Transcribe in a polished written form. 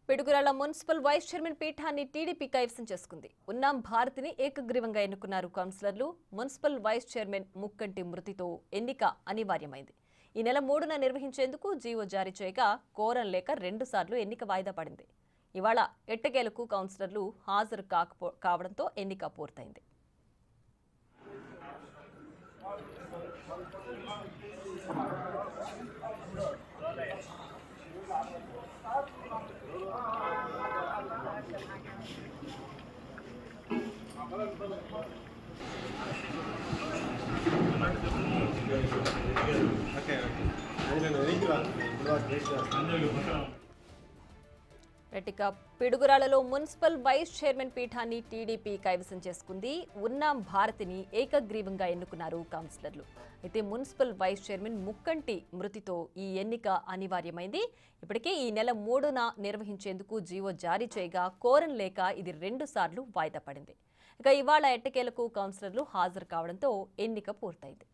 Piduguralla municipal vice chairman పీఠాన్ని TDP కైవసం చేసుకుంది. ఉన్నాం భారతిని ఏకగ్రీవంగా ఎన్నుకున్నారు కౌన్సిలర్లు. మున్సిపల్ వైస్ చైర్మన్ ముక్కంటి మృతితో ఎన్నిక అనివార్యమైంది. ఈ నెల 3న నిర్వహించేందుకు జీవో జారీ చేయగా కోరం లేక 2 సార్లు ఎన్నిక వాయిదా పడింది. ఇవాళ ఎట్టకేలకు కౌన్సిలర్లు హాజరు కావడంతో ఎన్నిక పూర్తయింది. పిడుగురాళ్లలో మున్సిపల్ వైస్ చైర్మన్ పీఠాన్ని టీడీపీ కైవసం చేసుకుంది. ఉన్నాం భారతిని ఏకగ్రీవంగా ఎన్నుకున్నారు కౌన్సిలర్లు. అయితే మున్సిపల్ వైస్ చైర్మన్ ముక్కంటి మృతితో ఈ ఎన్నిక అనివార్యమైంది. ఇప్పటికే ఈ నెల 3న నిర్వహించేందుకు జీవో జారీ చేయగా కోరం లేక ఇది 2 సార్లు వాయిదా పడింది. ఇక ఇవాళ ఎట్టకేలకు కౌన్సిలర్లు హాజరు కావడంతో ఎన్నిక పూర్తయింది.